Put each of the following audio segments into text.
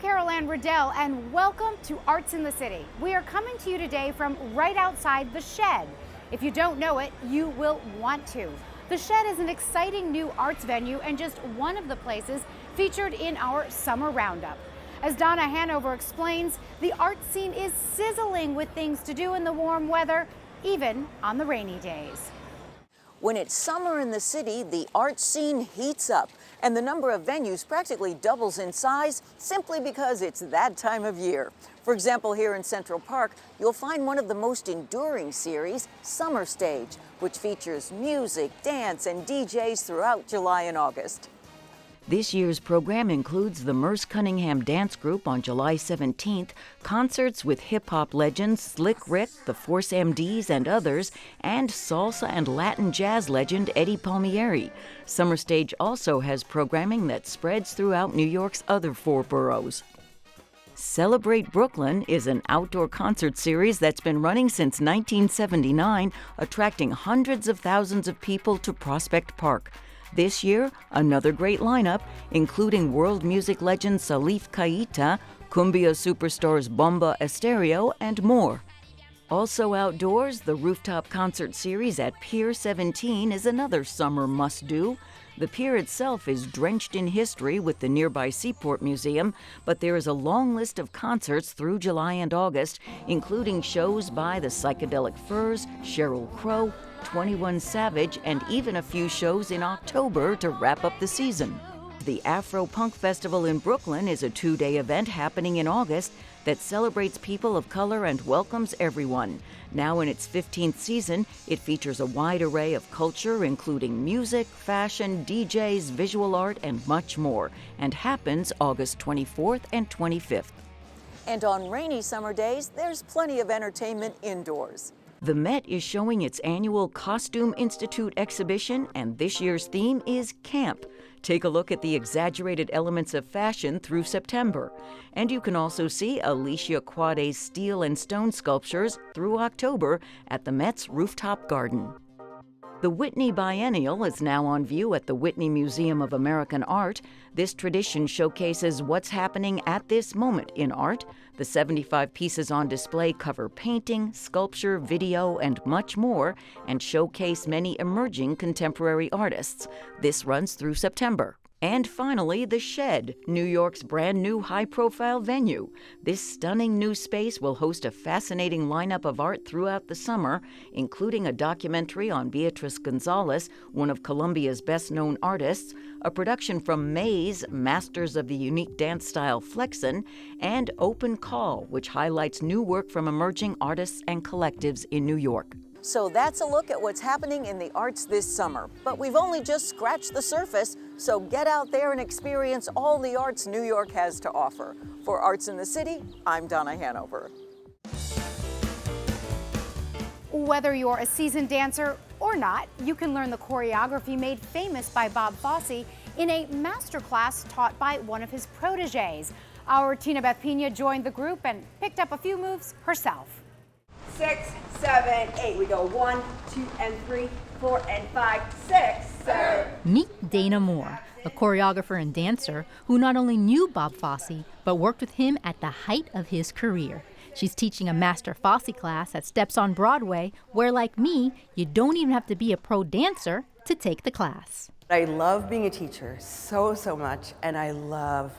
I'm Anne Riddell, and welcome to Arts in the City. We are coming to you today from right outside The Shed. If you don't know it, you will want to. The Shed is an exciting new arts venue and just one of the places featured in our summer roundup. As Donna Hanover explains, the art scene is sizzling with things to do in the warm weather, even on the rainy days. When it's summer in the city, the art scene heats up, and the number of venues practically doubles in size simply because it's that time of year. For example, here in Central Park, you'll find one of the most enduring series, Summer Stage, which features music, dance, and DJs throughout July and August. This year's program includes the Merce Cunningham Dance Group on July 17th, concerts with hip-hop legends Slick Rick, the Force MDs, and others, and salsa and Latin jazz legend Eddie Palmieri. Summer Stage also has programming that spreads throughout New York's other 4 boroughs. Celebrate Brooklyn is an outdoor concert series that's been running since 1979, attracting hundreds of thousands of people to Prospect Park. This year, another great lineup, including world music legend Salif Keita, cumbia superstars Bomba Estéreo, and more. Also outdoors, the rooftop concert series at Pier 17 is another summer must-do. The pier itself is drenched in history with the nearby Seaport Museum, but there is a long list of concerts through July and August, including shows by the Psychedelic Furs, Sheryl Crow, 21 Savage, and even a few shows in October to wrap up the season. The Afropunk Festival in Brooklyn is a 2-day event happening in August that celebrates people of color and welcomes everyone. Now in its 15th season, it features a wide array of culture, including music, fashion, DJs, visual art, and much more, and happens August 24th and 25th. And on rainy summer days, there's plenty of entertainment indoors. The Met is showing its annual Costume Institute exhibition, and this year's theme is camp. Take a look at the exaggerated elements of fashion through September. And you can also see Alicia Quade's steel and stone sculptures through October at the Met's rooftop garden. The Whitney Biennial is now on view at the Whitney Museum of American Art. This tradition showcases what's happening at this moment in art. The 75 pieces on display cover painting, sculpture, video, and much more, and showcase many emerging contemporary artists. This runs through September. And finally, The Shed, New York's brand new high-profile venue. This stunning new space will host a fascinating lineup of art throughout the summer, including a documentary on Beatrice Gonzalez, one of Colombia's best-known artists, a production from Maze, Masters of the Unique Dance Style Flexin, and Open Call, which highlights new work from emerging artists and collectives in New York. So that's a look at what's happening in the arts this summer. But we've only just scratched the surface, so get out there and experience all the arts New York has to offer. For Arts in the City, I'm Donna Hanover. Whether you're a seasoned dancer or not, you can learn the choreography made famous by Bob Fosse in a masterclass taught by one of his proteges. Our Tina Beth Pena joined the group and picked up a few moves herself. 6, 7, 8. We go 1, 2, and 3, 4, and 5, 6, 7. Meet Dana Moore, a choreographer and dancer who not only knew Bob Fosse, but worked with him at the height of his career. She's teaching a Master Fosse class at Steps on Broadway, where, like me, you don't even have to be a pro dancer to take the class. I love being a teacher so much, and I love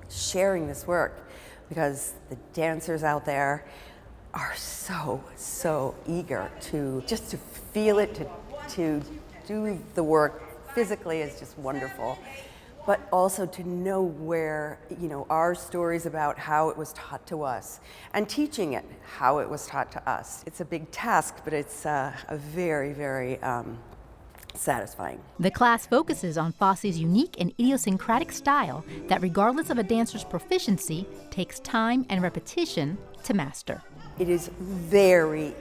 sharing this work because the dancers out there are so eager to just to feel it, to do the work physically is just wonderful, but also to know where, our stories about how it was taught to us and teaching it how it was taught to us. It's a big task, but it's a very satisfying. The class focuses on Fosse's unique and idiosyncratic style that, regardless of a dancer's proficiency, takes time and repetition to master. It is very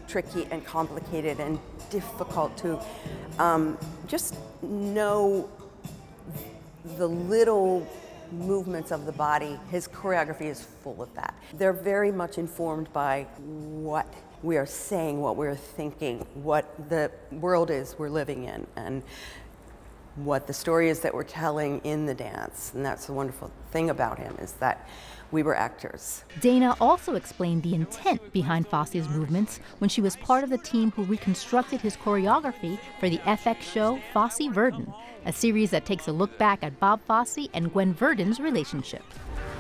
tricky and complicated and difficult to just know the little movements of the body. His choreography is full of that. They're very much informed by what we are saying, what we're thinking, what the world is we're living in. And what the story is that we're telling in the dance. And that's the wonderful thing about him, is that we were actors. Dana also explained the intent behind Fosse's movements when she was part of the team who reconstructed his choreography for the FX show Fosse Verdon, a series that takes a look back at Bob Fosse and Gwen Verdon's relationship.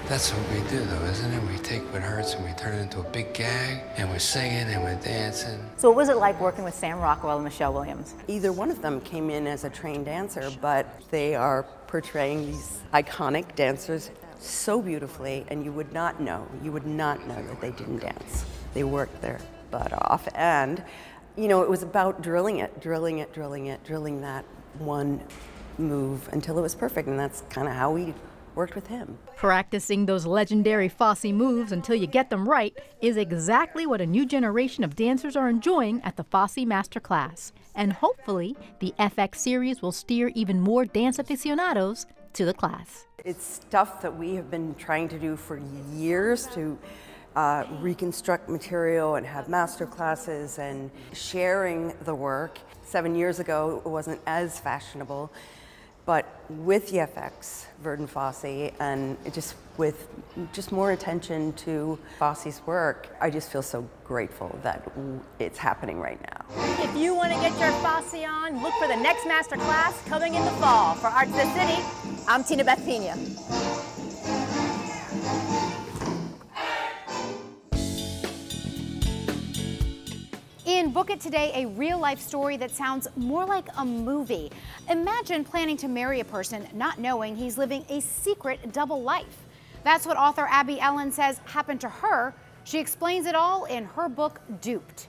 That's what we do, though, isn't it? We take what hurts and we turn it into a big gag, and we're singing and we're dancing. So what was it like working with Sam Rockwell and Michelle Williams? Either one of them came in as a trained dancer, but they are portraying these iconic dancers so beautifully, and you would not know that they didn't dance. They worked their butt off, and it was about drilling that one move until it was perfect, and that's kind of how we worked with him. Practicing those legendary Fosse moves until you get them right is exactly what a new generation of dancers are enjoying at the Fosse Masterclass. And hopefully, the FX series will steer even more dance aficionados to the class. It's stuff that we have been trying to do for years, to reconstruct material and have master classes and sharing the work. 7 years ago, it wasn't as fashionable. But with the FX, Verdon Fosse, and with more attention to Fosse's work, I just feel so grateful that it's happening right now. If you want to get your Fosse on, look for the next master class coming in the fall. For Arts in the City, I'm Tina Beth Pena. In Book It today, a real-life story that sounds more like a movie. Imagine planning to marry a person not knowing he's living a secret double life. That's what author Abby Ellin says happened to her. She explains it all in her book, Duped.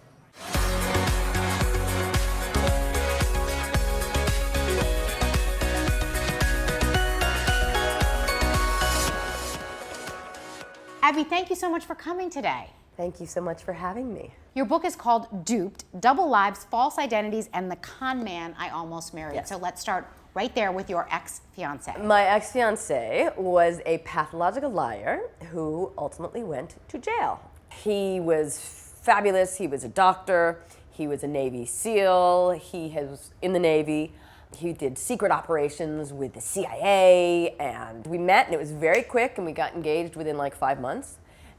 Abby, thank you so much for coming today. Thank you so much for having me. Your book is called Duped, Double Lives, False Identities, and the Con Man I Almost Married. Yes. So let's start right there with your ex-fiance. My ex-fiance was a pathological liar who ultimately went to jail. He was fabulous. He was a doctor. He was a Navy SEAL. He was in the Navy. He did secret operations with the CIA, and we met, and it was very quick, and we got engaged within like 5 months.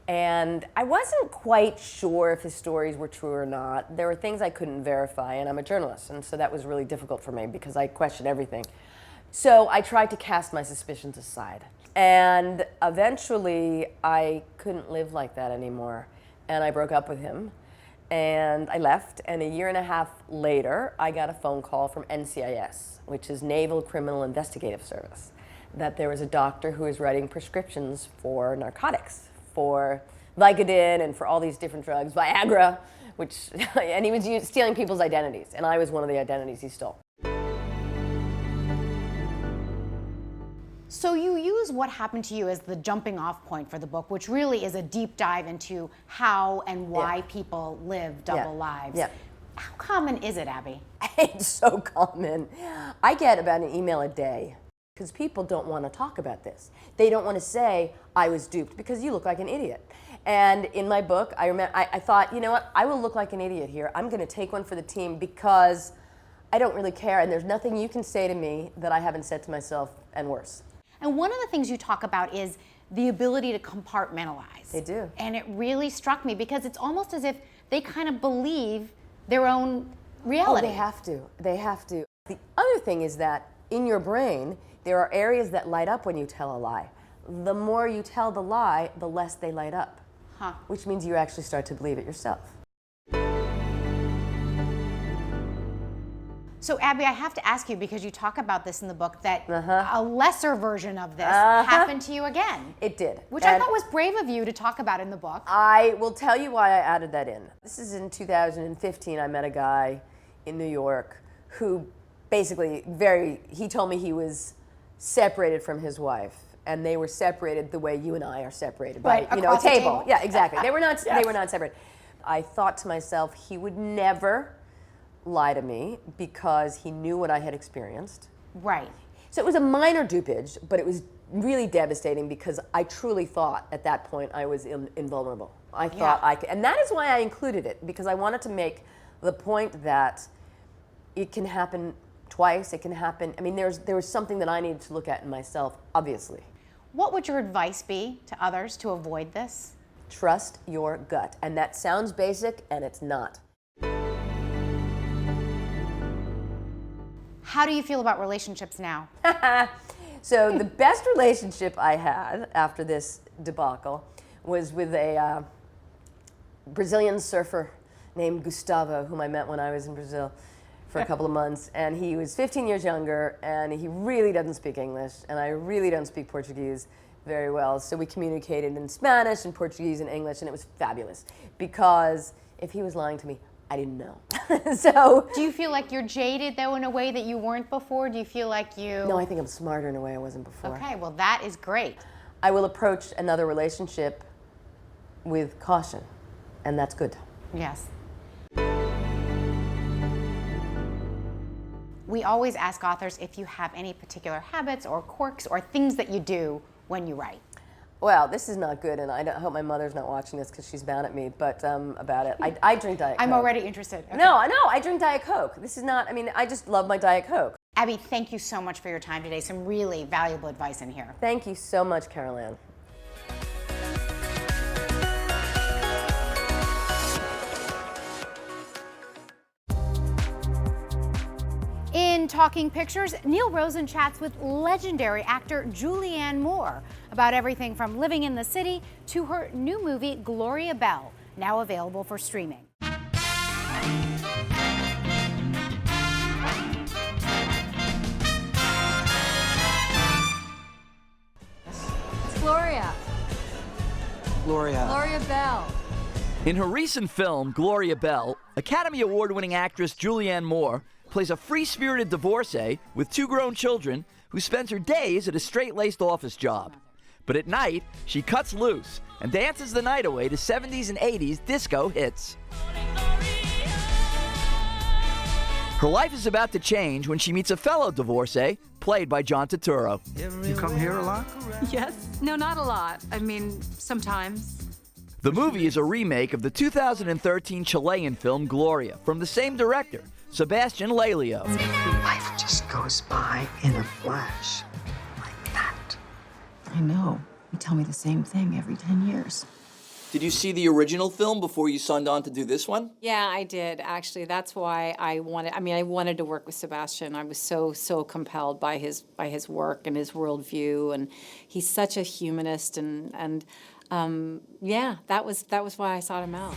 And I wasn't quite sure if his stories were true or not. There were things I couldn't verify, and I'm a journalist, and so that was really difficult for me because I questioned everything. So I tried to cast my suspicions aside. And eventually, I couldn't live like that anymore, and I broke up with him, and I left, and a year and a half later, I got a phone call from NCIS, which is Naval Criminal Investigative Service, that there was a doctor who was writing prescriptions for narcotics, for Vicodin and for all these different drugs, Viagra, and he was stealing people's identities, and I was one of the identities he stole. So you use what happened to you as the jumping off point for the book, which really is a deep dive into how and why people live double lives. Yeah. How common is it, Abby? It's so common. I get about an email a day because people don't want to talk about this. They don't want to say, I was duped, because you look like an idiot. And in my book, I thought, you know what, I will look like an idiot here. I'm going to take one for the team because I don't really care, and there's nothing you can say to me that I haven't said to myself, and worse. And one of the things you talk about is the ability to compartmentalize. They do. And it really struck me because it's almost as if they kind of believe their own reality. Oh, they have to. They have to. The other thing is that in your brain, there are areas that light up when you tell a lie. The more you tell the lie, the less they light up. Huh. Which means you actually start to believe it yourself. So Abby, I have to ask you, because you talk about this in the book, that a lesser version of this happened to you again. It did. Which I thought was brave of you to talk about in the book. I will tell you why I added that in. This is in 2015. I met a guy in New York who basically he told me he was separated from his wife, and they were separated the way you and I are separated by, Right, a across the table. table. Yeah, exactly. They were not. Yes. They were not separated. I thought to myself, he would never lie to me because he knew what I had experienced. Right. So it was a minor dupage, but it was really devastating because I truly thought at that point I was invulnerable. I thought I could, and that is why I included it, because I wanted to make the point that it can happen twice. It can happen. I mean, there was something that I needed to look at in myself, obviously. What would your advice be to others to avoid this? Trust your gut. And that sounds basic, and it's not. How do you feel about relationships now? So the best relationship I had after this debacle was with a Brazilian surfer named Gustavo, whom I met when I was in Brazil for a couple of months. And he was 15 years younger, and he really doesn't speak English, and I really don't speak Portuguese very well. So we communicated in Spanish and Portuguese and English, and it was fabulous. Because if he was lying to me, I didn't know. So. Do you feel like you're jaded, though, in a way that you weren't before? Do you feel like you... No, I think I'm smarter in a way I wasn't before. Okay, well, that is great. I will approach another relationship with caution, and that's good. Yes. We always ask authors if you have any particular habits or quirks or things that you do when you write. Well, this is not good, and I hope my mother's not watching this because she's mad at me, but about it. I drink Diet Coke. I'm already interested. Okay. No, I drink Diet Coke. This is not, I mean, I just love my Diet Coke. Abby, thank you so much for your time today. Some really valuable advice in here. Thank you so much, Carol Ann. In Talking Pictures, Neil Rosen chats with legendary actor Julianne Moore about everything from living in the city to her new movie, Gloria Bell, now available for streaming. It's Gloria. Gloria Bell. In her recent film, Gloria Bell, Academy Award-winning actress Julianne Moore plays a free-spirited divorcee with 2 grown children who spends her days at a straight-laced office job. But at night, she cuts loose and dances the night away to 70s and 80s disco hits. Her life is about to change when she meets a fellow divorcee, played by John Turturro. You come here a lot? Yes. No, not a lot. I mean, sometimes. The movie is a remake of the 2013 Chilean film Gloria from the same director, Sebastian Lelio. Life just goes by in a flash, like that. I know. You tell me the same thing every 10 years. Did you see the original film before you signed on to do this one? Yeah, I did, actually. That's why I wanted to work with Sebastian. I was so compelled by his work and his worldview, and he's such a humanist, and yeah, that was why I sought him out.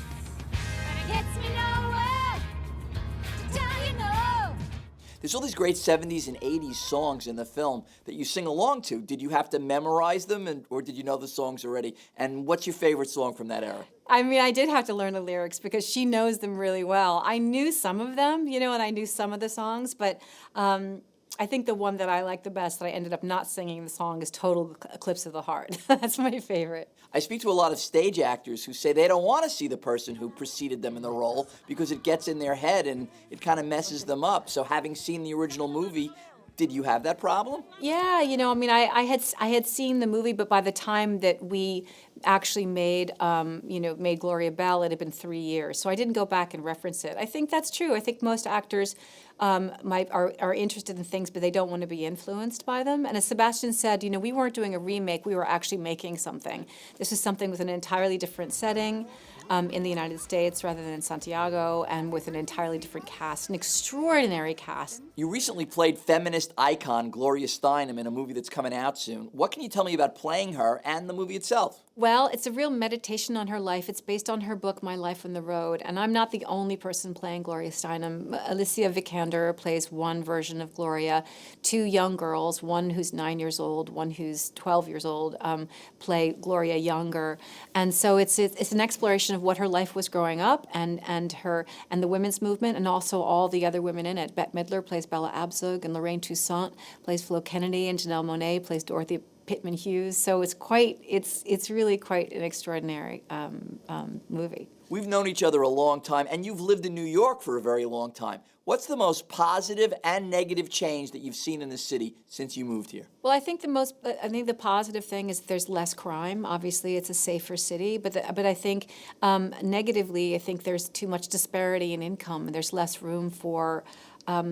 There's all these great 70s and 80s songs in the film that you sing along to. Did you have to memorize them, or did you know the songs already? And what's your favorite song from that era? I mean, I did have to learn the lyrics because she knows them really well. I knew some of them, and I knew some of the songs, but I think the one that I like the best that I ended up not singing the song is Total Eclipse of the Heart. That's my favorite. I speak to a lot of stage actors who say they don't want to see the person who preceded them in the role because it gets in their head and it kind of messes them up. So having seen the original movie, did you have that problem? Yeah, I mean, I had seen the movie, but by the time that we actually made Gloria Bell, it had been 3 years. So I didn't go back and reference it. I think that's true. I think most actors are interested in things, but they don't want to be influenced by them. And as Sebastian said, we weren't doing a remake, we were actually making something. This is something with an entirely different setting in the United States rather than in Santiago, and with an entirely different cast, an extraordinary cast. You recently played feminist icon Gloria Steinem in a movie that's coming out soon. What can you tell me about playing her and the movie itself? Well, it's a real meditation on her life. It's based on her book, My Life on the Road, and I'm not the only person playing Gloria Steinem. Alicia Vikander plays one version of Gloria. 2 young girls, one who's 9 years old, one who's 12 years old, play Gloria younger. And so it's an exploration of what her life was growing up, and the women's movement, and also all the other women in it. Bette Midler plays Bella Abzug, and Lorraine Toussaint plays Flo Kennedy, and Janelle Monáe plays Dorothy Pittman Hughes. So it's really quite an extraordinary movie. We've known each other a long time, and you've lived in New York for a very long time. What's the most positive and negative change that you've seen in the city since you moved here? Well, I think the positive thing is that there's less crime. Obviously, it's a safer city, but I think negatively, I think there's too much disparity in income, and there's less room for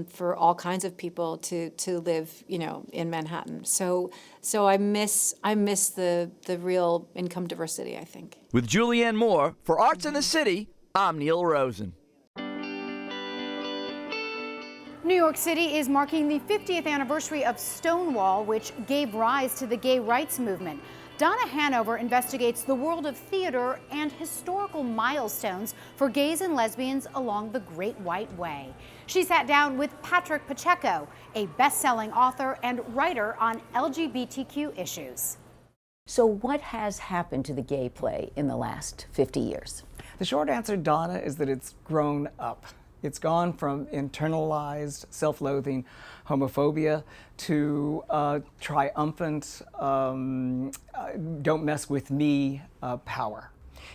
for all kinds of people to live, in Manhattan. So I miss the real income diversity, I think. With Julianne Moore, for Arts in the City, I'm Neil Rosen. New York City is marking the 50th anniversary of Stonewall, which gave rise to the gay rights movement. Donna Hanover investigates the world of theater and historical milestones for gays and lesbians along the Great White Way. She sat down with Pacheco, a best-selling author and writer on LGBTQ issues. So what has happened to the gay play in the last 50 years? The short answer, Donna, is that it's grown up. It's gone from internalized self-loathing homophobia to triumphant don't mess with me power.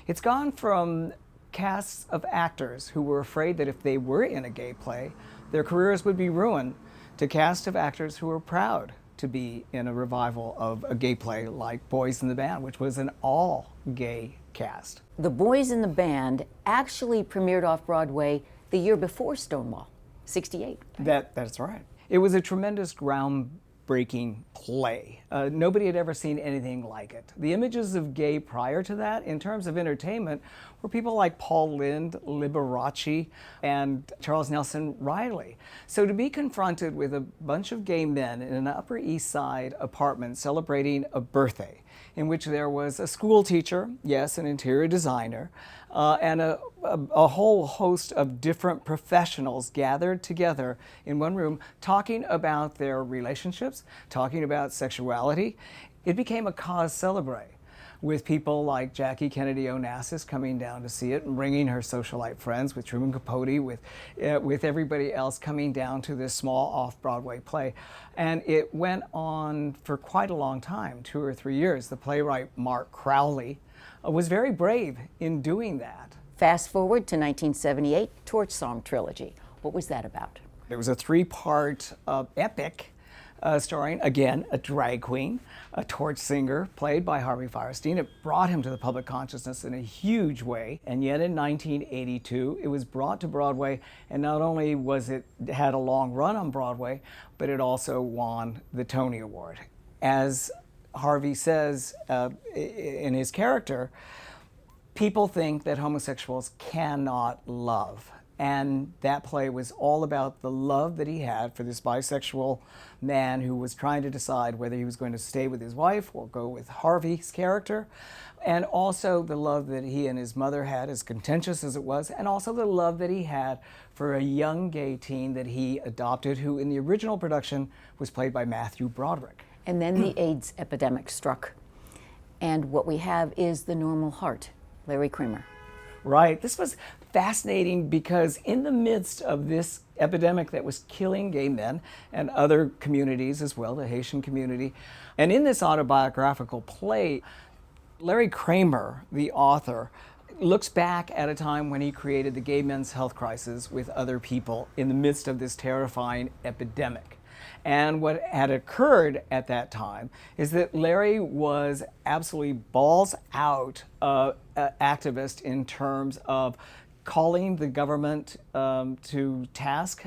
It's gone from casts of actors who were afraid that if they were in a gay play, their careers would be ruined, to casts of actors who were proud to be in a revival of a gay play like Boys in the Band, which was an all-gay cast. The Boys in the Band actually premiered off-Broadway the year before Stonewall, 68. That's right. It was a tremendous groundbreaking play. Nobody had ever seen anything like it. The images of gay prior to that, in terms of entertainment, were people like Paul Lynde, Liberace, and Charles Nelson Riley. So to be confronted with a bunch of gay men in an Upper East Side apartment celebrating a birthday, in which there was a school teacher, yes, an interior designer, and a whole host of different professionals gathered together in one room talking about their relationships, talking about sexuality. It became a cause célèbre, with people like Jackie Kennedy Onassis coming down to see it and bringing her socialite friends, with Truman Capote, with everybody else coming down to this small off-Broadway play. And it went on for quite a long time, 2 or 3 years. The playwright Mark Crowley was very brave in doing that. Fast forward to 1978, Torch Song Trilogy. What was that about? It was a 3-part epic starring, again, a drag queen, a torch singer, played by Harvey Fierstein. It brought him to the public consciousness in a huge way. And yet in 1982, it was brought to Broadway, and not only was it had a long run on Broadway, but it also won the Tony Award. As Harvey says in his character, people think that homosexuals cannot love. And that play was all about the love that he had for this bisexual man who was trying to decide whether he was going to stay with his wife or go with Harvey's character. And also the love that he and his mother had, as contentious as it was, and also the love that he had for a young gay teen that he adopted, who in the original production was played by Matthew Broderick. And then the AIDS epidemic struck. And what we have is the normal heart, Larry Kramer. Right. This was fascinating because in the midst of this epidemic that was killing gay men and other communities as well, the Haitian community, and in this autobiographical play, Larry Kramer, the author, looks back at a time when he created the gay men's health crisis with other people in the midst of this terrifying epidemic. And what had occurred at that time is that Larry was absolutely balls out activist in terms of calling the government to task,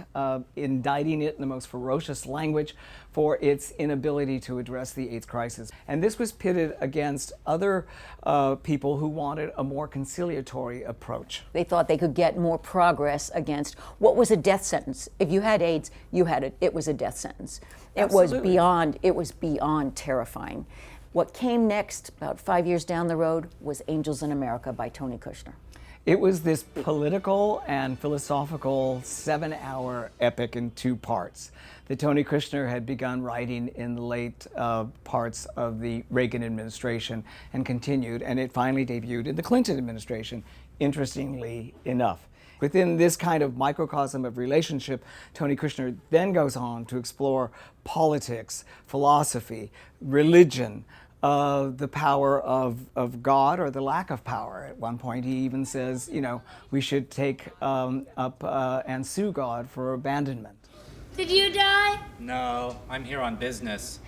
indicting it in the most ferocious language for its inability to address the AIDS crisis. And this was pitted against other people who wanted a more conciliatory approach. They thought they could get more progress against what was a death sentence. If you had AIDS, you had it. It was a death sentence. It was beyond terrifying. What came next, about 5 years down the road, was Angels in America by Tony Kushner. It was this political and philosophical 7-hour epic in 2 parts that Tony Kushner had begun writing in the late parts of the Reagan administration and continued, and it finally debuted in the Clinton administration, interestingly enough. Within this kind of microcosm of relationship, Tony Kushner then goes on to explore politics, philosophy, religion, the power of God or the lack of power. At one point he even says, you know, we should take up and sue God for abandonment. Did you die? No, I'm here on business.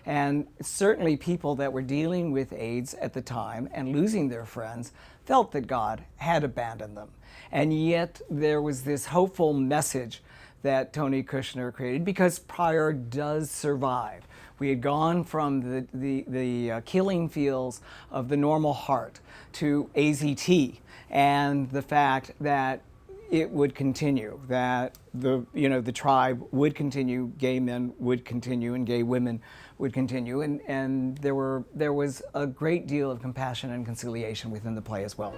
And certainly people that were dealing with AIDS at the time and losing their friends felt that God had abandoned them. And yet there was this hopeful message that Tony Kushner created, because Pryor does survive. We had gone from the killing fields of the normal heart to AZT, and the fact that it would continue, that the tribe would continue, gay men would continue, and gay women would continue, and there was a great deal of compassion and conciliation within the play as well.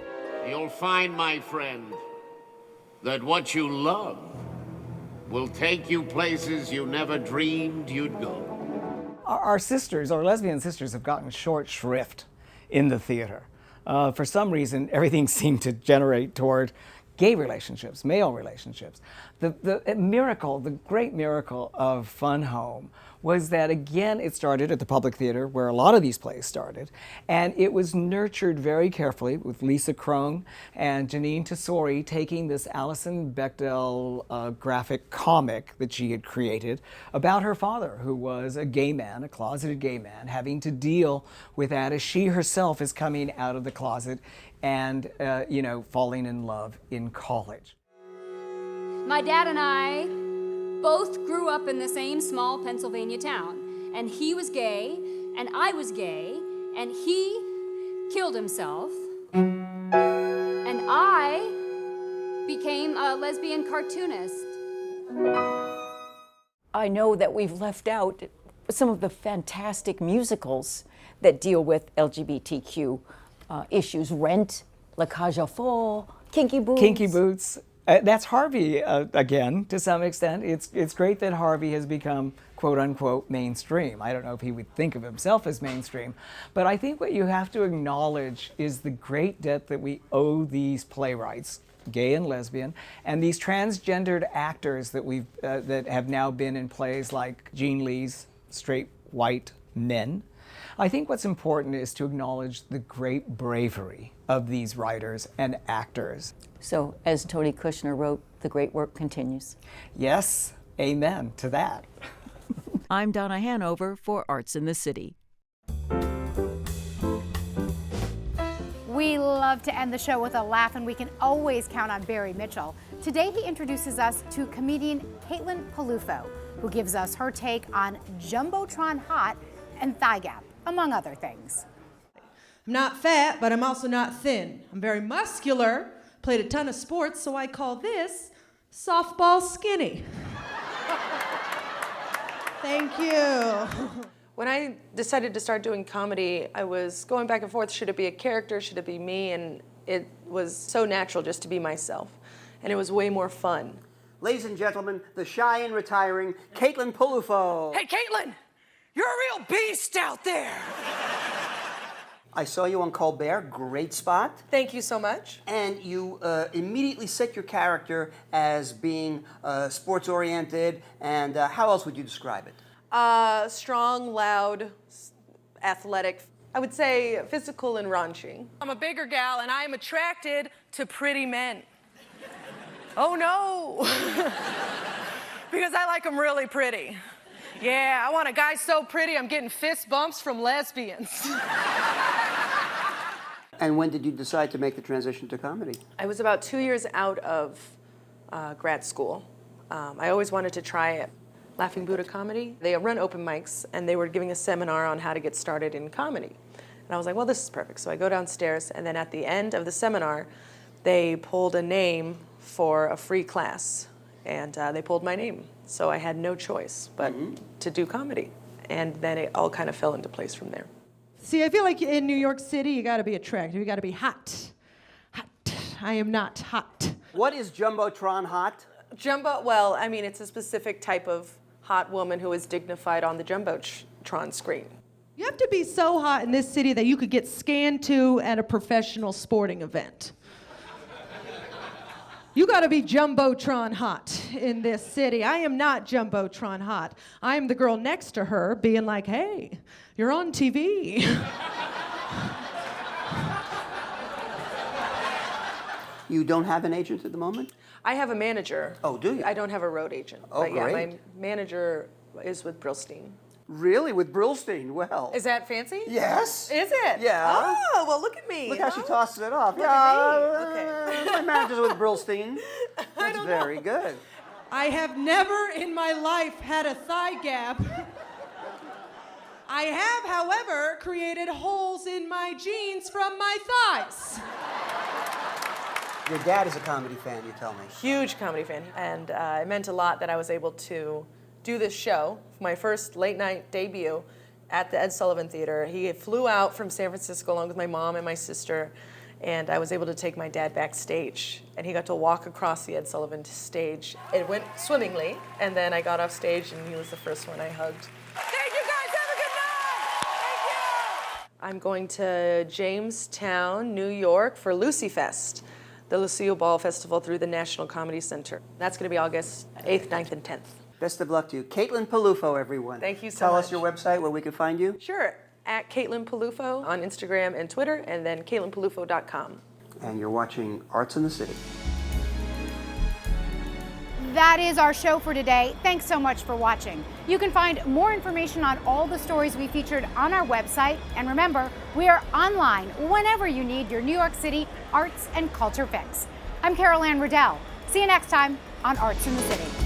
You'll find, my friend, that what you love will take you places you never dreamed you'd go. Our sisters, our lesbian sisters, have gotten short shrift in the theater. For some reason, everything seemed to generate toward gay relationships, male relationships. The miracle, the great miracle of Fun Home was that, again, it started at the Public Theater, where a lot of these plays started, and it was nurtured very carefully with Lisa Krong and Janine Tesori taking this Alison Bechdel graphic comic that she had created about her father, who was a gay man, a closeted gay man, having to deal with that as she herself is coming out of the closet and, falling in love in college. My dad and I both grew up in the same small Pennsylvania town, and he was gay, and I was gay, and he killed himself, and I became a lesbian cartoonist. I know that we've left out some of the fantastic musicals that deal with LGBTQ issues. Rent, La Cage aux Folles, Kinky Boots. Kinky Boots. That's Harvey again, to some extent. It's great that Harvey has become, quote unquote, mainstream. I don't know if he would think of himself as mainstream, but I think what you have to acknowledge is the great debt that we owe these playwrights, gay and lesbian, and these transgendered actors that have now been in plays like Gene Lee's Straight White Men. I think what's important is to acknowledge the great bravery of these writers and actors. So, as Tony Kushner wrote, the great work continues. Yes, amen to that. I'm Donna Hanover for Arts in the City. We love to end the show with a laugh, and we can always count on Barry Mitchell. Today he introduces us to comedian Caitlin Peluffo, who gives us her take on Jumbotron Hot and Thigh Gap, among other things. I'm not fat, but I'm also not thin. I'm very muscular, played a ton of sports, so I call this softball skinny. Thank you. When I decided to start doing comedy, I was going back and forth. Should it be a character? Should it be me? And it was so natural just to be myself. And it was way more fun. Ladies and gentlemen, the shy and retiring Caitlin Peluffo. Hey, Caitlin, you're a real beast out there. I saw you on Colbert, great spot. Thank you so much. And you immediately set your character as being sports-oriented, and how else would you describe it? Strong, loud, athletic. I would say physical and raunchy. I'm a bigger gal, and I am attracted to pretty men. Oh, no. Because I like them really pretty. Yeah, I want a guy so pretty I'm getting fist bumps from lesbians. And when did you decide to make the transition to comedy? I was about 2 years out of grad school. I always wanted to try Laughing Buddha comedy. They run open mics, and they were giving a seminar on how to get started in comedy. And I was like, well, this is perfect. So I go downstairs, and then at the end of the seminar, they pulled a name for a free class, and they pulled my name. So I had no choice but to do comedy. And then it all kind of fell into place from there. See, I feel like in New York City, you gotta be attractive, you gotta be hot. Hot. I am not hot. What is Jumbotron Hot? Well, I mean, it's a specific type of hot woman who is dignified on the Jumbotron screen. You have to be so hot in this city that you could get scanned to at a professional sporting event. You gotta be Jumbotron hot in this city. I am not Jumbotron hot. I am the girl next to her being like, hey, you're on TV. You don't have an agent at the moment? I have a manager. Oh, do you? I don't have a road agent. Oh, but yeah, great. my manager is with Brillstein. Really? With Brillstein? Well. Is that fancy? Yes. Is it? Yeah. Oh, well, look at me. Look how she tosses it off. Look at me. Okay. My manager's with Brillstein. That's very good. I have never in my life had a thigh gap. I have, however, created holes in my jeans from my thighs. Your dad is a comedy fan, you tell me. Huge comedy fan. And it meant a lot that I was able to do this show, my first late night debut at the Ed Sullivan Theater. He flew out from San Francisco along with my mom and my sister, and I was able to take my dad backstage. And he got to walk across the Ed Sullivan stage. It went swimmingly, and then I got off stage, and he was the first one I hugged. Thank you guys, have a good night! Thank you! I'm going to Jamestown, New York for Lucy Fest, the Lucille Ball Festival through the National Comedy Center. That's gonna be August 8th, 9th, and 10th. Best of luck to you. Caitlin Peluffo, everyone. Thank you so Tell much. us your website where we can find you. Sure, at Caitlin Peluffo on Instagram and Twitter, and then CaitlinPeluffo.com. And you're watching Arts in the City. That is our show for today. Thanks so much for watching. You can find more information on all the stories we featured on our website. And remember, we are online whenever you need your New York City arts and culture fix. I'm Anne Riddell. See you next time on Arts in the City.